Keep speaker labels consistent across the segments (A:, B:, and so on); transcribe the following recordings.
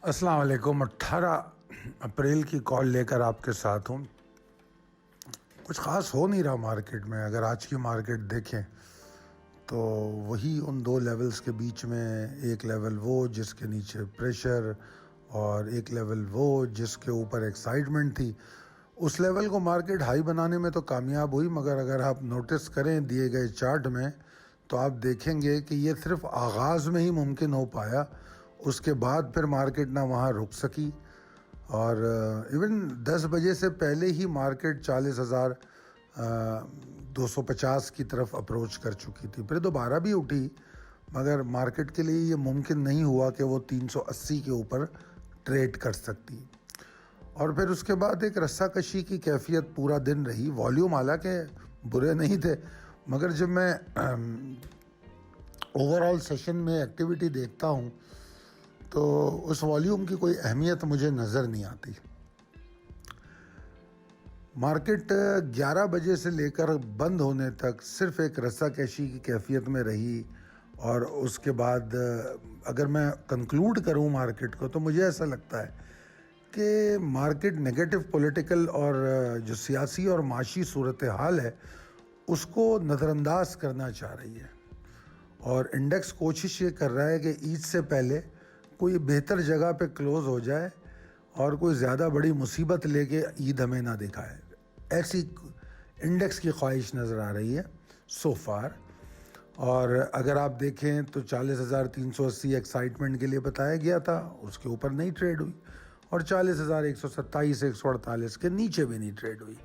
A: السلام علیکم۔ 18 اپریل کی کال لے کر آپ کے ساتھ ہوں۔ کچھ خاص ہو نہیں رہا مارکیٹ میں۔ اگر آج کی مارکیٹ دیکھیں تو وہی ان دو لیولز کے بیچ میں، ایک لیول وہ جس کے نیچے پریشر اور ایک لیول وہ جس کے اوپر ایکسائٹمنٹ تھی۔ اس لیول کو مارکیٹ ہائی بنانے میں تو کامیاب ہوئی، مگر اگر آپ نوٹس کریں دیے گئے چارٹ میں تو آپ دیکھیں گے کہ یہ صرف آغاز میں ہی ممکن ہو پایا، اس کے بعد پھر مارکیٹ نہ وہاں رک سکی، اور ایون 10 بجے سے پہلے ہی مارکیٹ 40,250 کی طرف اپروچ کر چکی تھی۔ پھر دوبارہ بھی اٹھی، مگر مارکیٹ کے لیے یہ ممکن نہیں ہوا کہ وہ 380 کے اوپر ٹریڈ کر سکتی، اور پھر اس کے بعد ایک رسہ کشی کی کیفیت پورا دن رہی۔ والیوم حالانکہ برے نہیں تھے، مگر جب میں اوور آل سیشن میں ایکٹیویٹی دیکھتا ہوں تو اس والیوم کی کوئی اہمیت مجھے نظر نہیں آتی۔ مارکیٹ 11 بجے سے لے کر بند ہونے تک صرف ایک رسہ کشی کی کیفیت میں رہی، اور اس کے بعد اگر میں کنکلوڈ کروں مارکیٹ کو تو مجھے ایسا لگتا ہے کہ مارکیٹ نیگیٹو پولیٹیکل اور جو سیاسی اور معاشی صورتحال ہے اس کو نظر انداز کرنا چاہ رہی ہے، اور انڈیکس کوشش یہ کر رہا ہے کہ عید سے پہلے کوئی بہتر جگہ پہ کلوز ہو جائے اور کوئی زیادہ بڑی مصیبت لے کے عید ہمیں نہ دکھائے۔ ایسی انڈیکس کی خواہش نظر آ رہی ہے سو فار۔ اور اگر آپ دیکھیں تو 40,380 ایکسائٹمنٹ کے لیے بتایا گیا تھا، اس کے اوپر نہیں ٹریڈ ہوئی، اور 40,127 148 کے نیچے بھی نہیں ٹریڈ ہوئی۔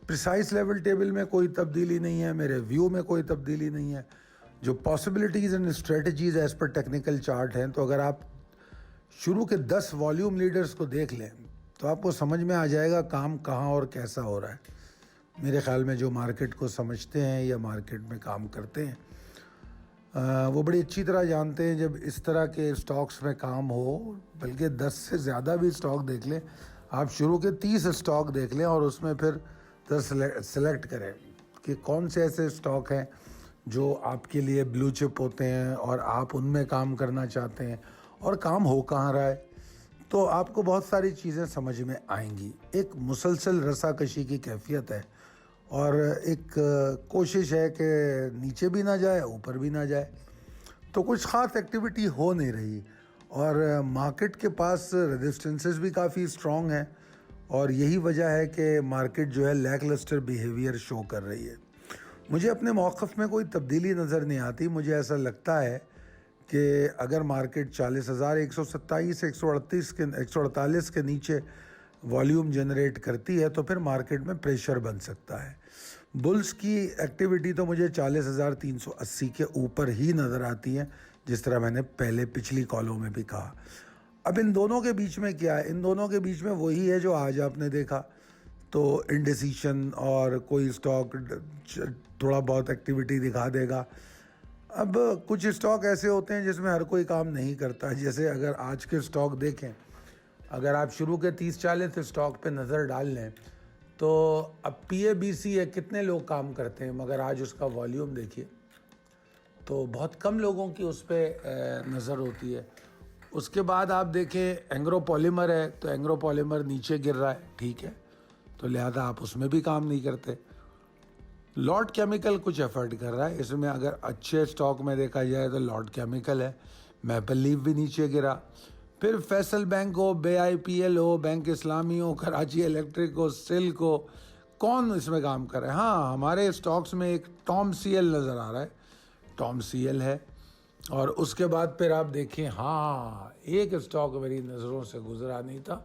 A: پریسائز لیول ٹیبل میں کوئی تبدیلی نہیں ہے، میرے ویو میں کوئی تبدیلی نہیں ہے۔ جو possibilities and strategies as per technical chart ہیں، تو اگر آپ شروع کے 10 والیوم لیڈرز کو دیکھ لیں تو آپ کو سمجھ میں آ جائے گا کام کہاں اور کیسا ہو رہا ہے۔ میرے خیال میں جو مارکیٹ کو سمجھتے ہیں یا مارکیٹ میں کام کرتے ہیں وہ بڑی اچھی طرح جانتے ہیں، جب اس طرح کے سٹاکس میں کام ہو، بلکہ 10 سے زیادہ بھی سٹاک دیکھ لیں، آپ شروع کے 30 سٹاک دیکھ لیں اور اس میں پھر 10 سلیکٹ کریں کہ کون سے ایسے سٹاک ہیں جو آپ کے لیے بلو چپ ہوتے ہیں اور آپ ان میں کام کرنا چاہتے ہیں، اور کام ہو کہاں رہا ہے، تو آپ کو بہت ساری چیزیں سمجھ میں آئیں گی۔ ایک مسلسل رسہ کشی کی کیفیت ہے، اور ایک کوشش ہے کہ نیچے بھی نہ جائے اوپر بھی نہ جائے، تو کچھ خاص ایکٹیویٹی ہو نہیں رہی، اور مارکیٹ کے پاس ریزسٹنسز بھی کافی اسٹرانگ ہیں، اور یہی وجہ ہے کہ مارکیٹ جو ہے لیک لسٹر بیہیویئر شو کر رہی ہے۔ مجھے اپنے موقف میں کوئی تبدیلی نظر نہیں آتی۔ مجھے ایسا لگتا ہے کہ اگر مارکیٹ 40,127 148 کے نیچے والیوم جنریٹ کرتی ہے تو پھر مارکیٹ میں پریشر بن سکتا ہے۔ بلز کی ایکٹیویٹی تو مجھے 40,380 کے اوپر ہی نظر آتی ہے، جس طرح میں نے پہلے پچھلی کالوں میں بھی کہا۔ اب ان دونوں کے بیچ میں کیا ہے؟ ان دونوں کے بیچ میں وہی ہے جو آج آپ نے دیکھا، تو انڈیسیشن، اور کوئی سٹاک تھوڑا بہت ایکٹیویٹی دکھا دے گا۔ اب کچھ سٹاک ایسے ہوتے ہیں جس میں ہر کوئی کام نہیں کرتا، جیسے اگر آج کے سٹاک دیکھیں، اگر آپ شروع کے 30-40 سٹاک پہ نظر ڈال لیں تو اب پی اے بی سی ہے، کتنے لوگ کام کرتے ہیں، مگر آج اس کا والیوم دیکھیے تو بہت کم لوگوں کی اس پہ نظر ہوتی ہے۔ اس کے بعد آپ دیکھیں اینگرو پالیمر ہے، تو اینگرو پالیمر نیچے گر رہا ہے، ٹھیک ہے، تو لہذا آپ اس میں بھی کام نہیں کرتے۔ لارڈ کیمیکل کچھ ایفرٹ کر رہا ہے، اس میں اگر اچھے سٹاک میں دیکھا جائے تو لارڈ کیمیکل ہے۔ میپل لیف بھی نیچے گرا، پھر فیصل بینک ہو، بے آئی پی ایل ہو، بینک اسلامی ہو، کراچی الیکٹرک ہو، سلک ہو، کون اس میں کام کر رہا ہے؟ ہاں، ہمارے سٹاکس میں ایک ٹام سی ایل نظر آ رہا ہے، ٹام سی ایل ہے۔ اور اس کے بعد پھر آپ دیکھیں، ہاں ایک سٹاک میری نظروں سے گزرا نہیں تھا،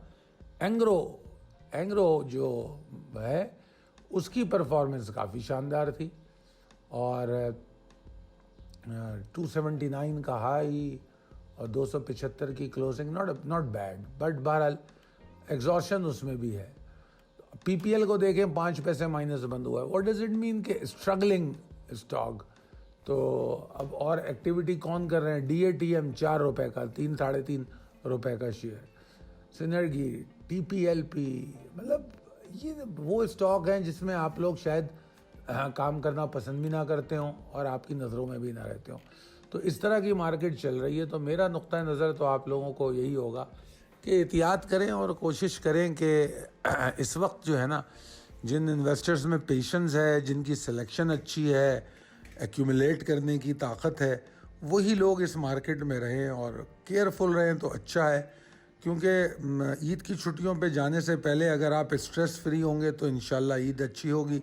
A: اینگرو جو ہے اس کی پرفارمنس کافی شاندار تھی، اور 279 کا ہائی اور 275 کی کلوزنگ، ناٹ بیڈ، بٹ بہرحال ایگزاشن اس میں بھی ہے۔ پی پی ایل کو دیکھیں 5 پیسے مائنس بند ہوا ہے۔ واٹ ڈز اٹ مین کہ اسٹرگلنگ اسٹاک؟ تو اب اور ایکٹیویٹی کون کر رہے ہیں؟ ڈی اے ٹی ایم 4 روپے کا، 3-3.5 روپے کا share, synergy, T P L P, مطلب یہ وہ اسٹاک ہیں جس میں آپ لوگ شاید کام کرنا پسند بھی نہ کرتے ہوں اور آپ کی نظروں میں بھی نہ رہتے ہوں۔ تو اس طرح کی مارکیٹ چل رہی ہے. تو میرا نقطہ نظر تو آپ لوگوں کو یہی ہوگا کہ احتیاط کریں اور کوشش کریں کہ اس وقت جو ہے نا جن انویسٹرز میں پیشنس ہے, جن کی سلیکشن اچھی ہے, ایکیومولیٹ کرنے کی طاقت ہے, وہی لوگ اس مارکیٹ میں رہیں اور کیئرفل رہیں تو اچھا ہے. کیونکہ عید کی چھٹیوں پہ جانے سے پہلے اگر آپ اسٹریس فری ہوں گے تو انشاءاللہ عید اچھی ہوگی.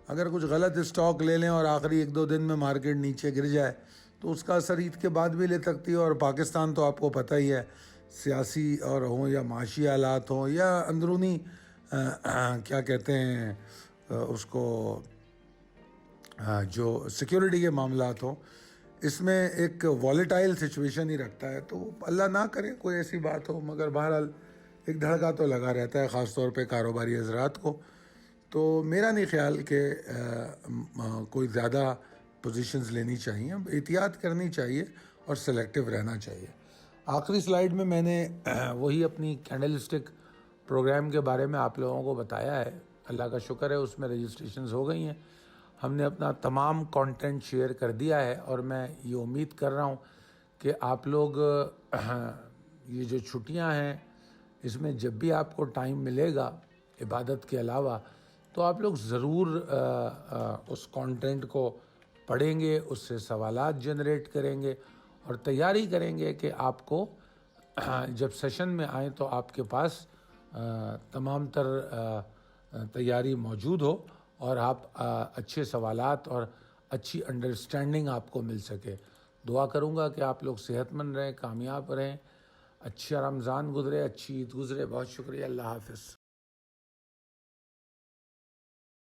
A: اگر کچھ غلط اسٹاک لے لیں اور آخری 1-2 دن میں مارکیٹ نیچے گر جائے تو اس کا اثر عید کے بعد بھی لے سکتی ہے. اور پاکستان تو آپ کو پتہ ہی ہے, سیاسی اور ہوں یا معاشی حالات ہوں یا اندرونی کیا کہتے ہیں اس کو, جو سیکیورٹی کے معاملات ہوں, اس میں ایک والیٹائل سچویشن ہی رکھتا ہے. تو اللہ نہ کرے کوئی ایسی بات ہو, مگر بہرحال ایک دھڑکا تو لگا رہتا ہے خاص طور پہ کاروباری حضرات کو. تو میرا نہیں خیال کہ کوئی زیادہ پوزیشنز لینی چاہیے, احتیاط کرنی چاہیے اور سلیکٹیو رہنا چاہیے. آخری سلائیڈ میں میں نے وہی اپنی کینڈل اسٹک پروگرام کے بارے میں آپ لوگوں کو بتایا ہے. اللہ کا شکر ہے اس میں رجسٹریشنز ہو گئی ہیں. ہم نے اپنا تمام کانٹینٹ شیئر کر دیا ہے اور میں یہ امید کر رہا ہوں کہ آپ لوگ یہ جو چھٹیاں ہیں اس میں جب بھی آپ کو ٹائم ملے گا عبادت کے علاوہ تو آپ لوگ ضرور اس کانٹینٹ کو پڑھیں گے, اس سے سوالات جنریٹ کریں گے اور تیاری کریں گے کہ آپ کو جب سیشن میں آئیں تو آپ کے پاس تمام تر تیاری موجود ہو اور آپ اچھے سوالات اور اچھی انڈرسٹینڈنگ آپ کو مل سکے. دعا کروں گا کہ آپ لوگ صحت مند رہیں, کامیاب رہیں, اچھا رمضان گزرے, اچھی عید گزرے. بہت شکریہ, اللہ حافظ.